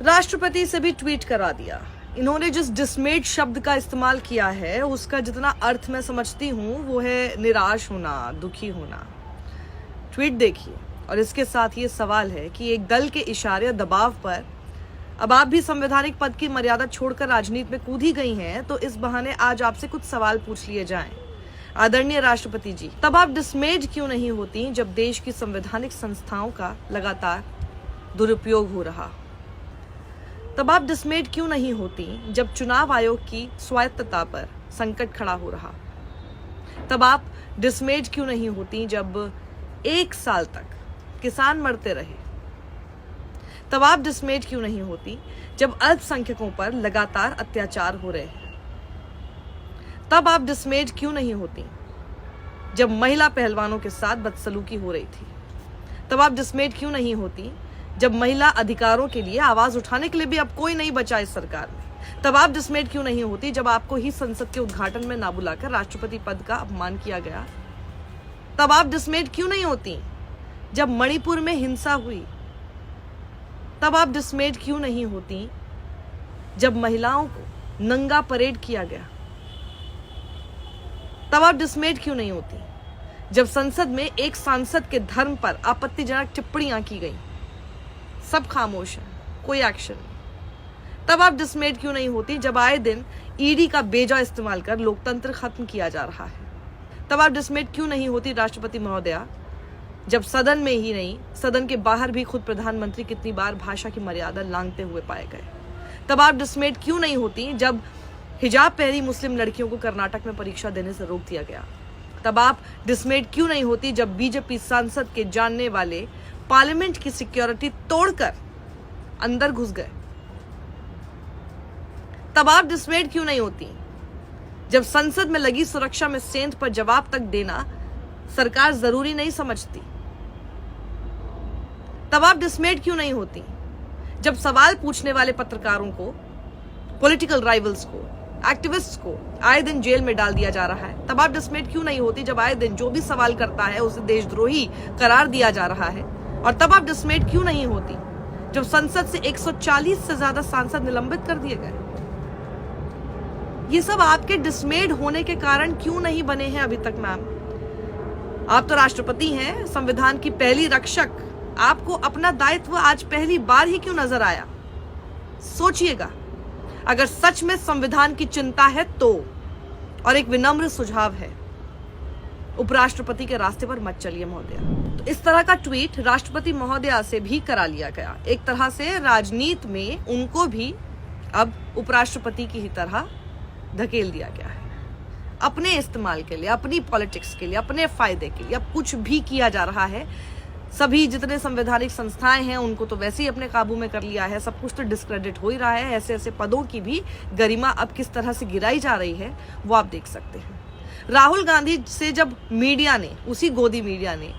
राष्ट्रपति से भी ट्वीट करा दिया। इन्होंने जिस डिसमेड शब्द का इस्तेमाल किया है उसका जितना अर्थ मैं समझती हूँ वो है निराश होना, दुखी होना। ट्वीट देखिए और इसके साथ ये सवाल है कि एक दल के इशारे दबाव पर अब आप भी संवैधानिक पद की मर्यादा छोड़कर राजनीति में कूद ही गई हैं, तो इस बहाने आज आपसे कुछ सवाल पूछ लिए जाएं। आदरणीय राष्ट्रपति जी, तब आप डिसमेड क्यों नहीं होती जब देश की संवैधानिक संस्थाओं का लगातार दुरुपयोग हो रहा? तब आप डिसमेड क्यों नहीं होती जब चुनाव आयोग की स्वायत्तता पर संकट खड़ा हो रहा? तब आप डिसमेड क्यों नहीं होती जब 1 साल तक किसान मरते रहे? तब आप डिसमेड क्यों नहीं होती जब अल्पसंख्यकों पर लगातार अत्याचार हो रहे हैं? तब आप डिसमेड क्यों नहीं होती जब महिला पहलवानों के साथ बदसलूकी हो रही थी? तब आप डिसमेड क्यों नहीं होती जब महिला अधिकारों के लिए आवाज उठाने के लिए भी अब कोई नहीं बचा इस सरकार में? तब आप डिसमेड क्यों नहीं होती जब आपको ही संसद के उद्घाटन में ना बुलाकर राष्ट्रपति पद का अपमान किया गया? तब आप डिसमेड क्यों नहीं होती जब मणिपुर में हिंसा हुई? तब आप डिसमेड क्यों नहीं होती जब महिलाओं को नंगा परेड किया गया? तब आप डिसमेड क्यों नहीं होती जब संसद में एक सांसद के धर्म पर आपत्तिजनक टिप्पणियां की गई? सब खामोश हैं, कोई एक्शन नहीं। तब आप डिसमेड क्यों नहीं होती जब आए दिन ईडी का बेजा इस्तेमाल कर लोकतंत्र खत्म किया जा रहा है? तब आप डिसमेड क्यों नहीं होती राष्ट्रपति महोदया जब सदन में ही नहीं सदन के बाहर भी खुद प्रधानमंत्री कितनी बार भाषा की मर्यादा लांघते हुए पाए गए? तब आप डिसमेड क्यों नहीं होती जब हिजाब पहनी मुस्लिम लड़कियों को कर्नाटक में परीक्षा देने से रोक दिया गया? तब आप डिसमेड क्यों नहीं होती जब बीजेपी सांसद के जानने वाले पार्लियामेंट की सिक्योरिटी तोड़कर अंदर घुस गए? तब आप डिसमेड क्यों नहीं होती जब संसद में लगी सुरक्षा में सेंध पर जवाब तक देना सरकार जरूरी नहीं समझती? तब आप डिसमेड क्यों नहीं होती जब सवाल पूछने वाले पत्रकारों को, पॉलिटिकल राइवल्स को, एक्टिविस्ट्स को आए दिन जेल में डाल दिया जा रहा है? तब आप डिसमेड क्यों नहीं होती जब आए दिन जो भी सवाल करता है उसे देशद्रोही करार दिया जा रहा है? और तब आप डिसमेड क्यों नहीं होती जब संसद से 140 से ज्यादा सांसद निलंबित कर दिए गए? ये सब आपके डिसमेड होने के कारण क्यों नहीं बने हैं अभी तक? मैम, आप तो राष्ट्रपति हैं, संविधान की पहली रक्षक। आपको अपना दायित्व आज पहली बार ही क्यों नजर आया? सोचिएगा, अगर सच में संविधान की चिंता है तो। और एक विनम्र सुझाव है, उपराष्ट्रपति के रास्ते पर मत चलिए महोदया। तो इस तरह का ट्वीट राष्ट्रपति महोदया से भी करा लिया गया। एक तरह से राजनीति में उनको भी अब उपराष्ट्रपति की ही तरह धकेल दिया गया है, अपने इस्तेमाल के लिए, अपनी पॉलिटिक्स के लिए, अपने फायदे के लिए। अब कुछ भी किया जा रहा है। सभी जितने संवैधानिक संस्थाएं हैं उनको तो वैसे ही अपने काबू में कर लिया है। सब कुछ तो डिस्क्रेडिट हो ही रहा है। ऐसे ऐसे पदों की भी गरिमा अब किस तरह से गिराई जा रही है वो आप देख सकते हैं। राहुल गांधी से जब मीडिया ने, उसी गोदी मीडिया ने,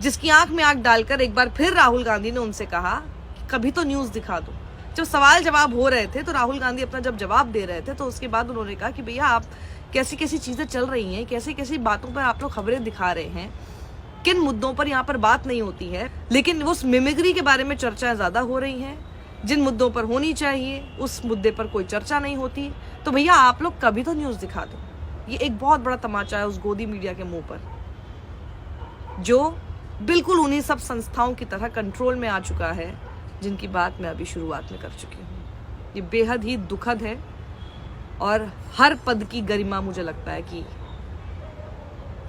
जिसकी आंख में आंख डालकर एक बार फिर राहुल गांधी ने उनसे कहा कि कभी तो न्यूज दिखा दो। जब सवाल जवाब हो रहे थे तो राहुल गांधी अपना जब जवाब दे रहे थे तो उसके बाद उन्होंने कहा कि भैया आप कैसी कैसी चीजें चल रही हैं, कैसी कैसी बातों पर आप लोग खबरें दिखा रहे हैं, किन मुद्दों पर यहाँ पर बात नहीं होती है। लेकिन उस मिमिक्री के बारे में चर्चाएं ज्यादा हो रही हैं, जिन मुद्दों पर होनी चाहिए उस मुद्दे पर कोई चर्चा नहीं होती। तो भैया आप लोग कभी तो न्यूज दिखा दो। ये एक बहुत बड़ा तमाचा है उस गोदी मीडिया के मुंह पर, जो बिल्कुल उन्हीं सब संस्थाओं की तरह कंट्रोल में आ चुका है जिनकी बात मैं अभी शुरुआत में कर चुकी हूँ। ये बेहद ही दुखद है और हर पद की गरिमा मुझे लगता है कि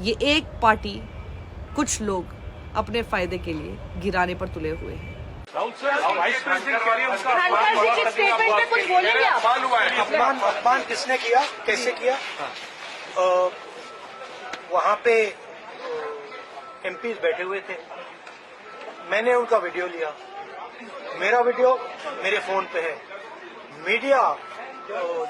ये एक पार्टी, कुछ लोग अपने फायदे के लिए गिराने पर तुले हुए हैं। अपमान किसने किया, कैसे किया? वहाँ पे एमपीज बैठे हुए थे, मैंने उनका वीडियो लिया। मेरा वीडियो मेरे फोन पे है। मीडिया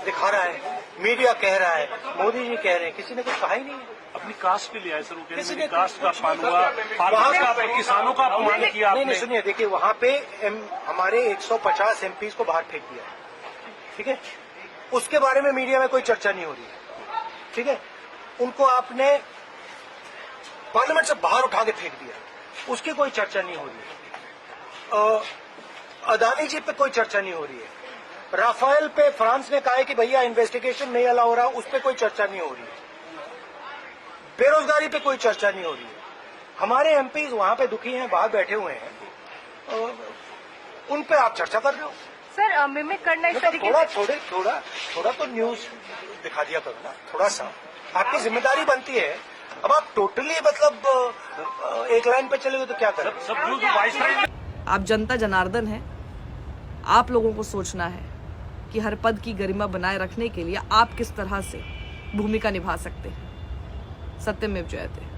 दिखा रहा है, मीडिया कह रहा है, मोदी जी कह रहे हैं, किसी ने कुछ कहा ही नहीं है। अपनी कास्ट पे लिया है सर, वो किसी ने कास्ट का अपमान हुआ, किसानों का अपमान किया आपने। नहीं, सुनिए, देखिए वहाँ पे हमारे 150 एमपीज को बाहर फेंक दिया, ठीक है। उसके बारे में मीडिया में कोई चर्चा नहीं हो रही, ठीक है। उनको आपने पार्लियामेंट से बाहर उठा के फेंक दिया, उसकी कोई चर्चा नहीं हो रही। अदानी जी पे कोई चर्चा नहीं हो रही है। राफेल पे फ्रांस ने कहा है कि भैया इन्वेस्टिगेशन नहीं अलाउ हो रहा, उस पर कोई चर्चा नहीं हो रही है। बेरोजगारी पे कोई चर्चा नहीं हो रही है। हमारे एमपी वहां पे दुखी हैं, बाहर बैठे हुए हैं, उन पे आप चर्चा कर रहे हो। सर मिमिक करना इस मतलब तरीके से थोड़ा तो न्यूज दिखा दिया करो ना, थोड़ा सा आपकी जिम्मेदारी बनती है। अब आप टोटली मतलब एक लाइन पे चले गए तो क्या करें। सब जो वाइस आप जनता जनार्दन हैं, आप लोगों को सोचना है कि हर पद की गरिमा बनाए रखने के लिए आप किस तरह से भूमिका निभा सकते हैं। सत्यमेव जयते।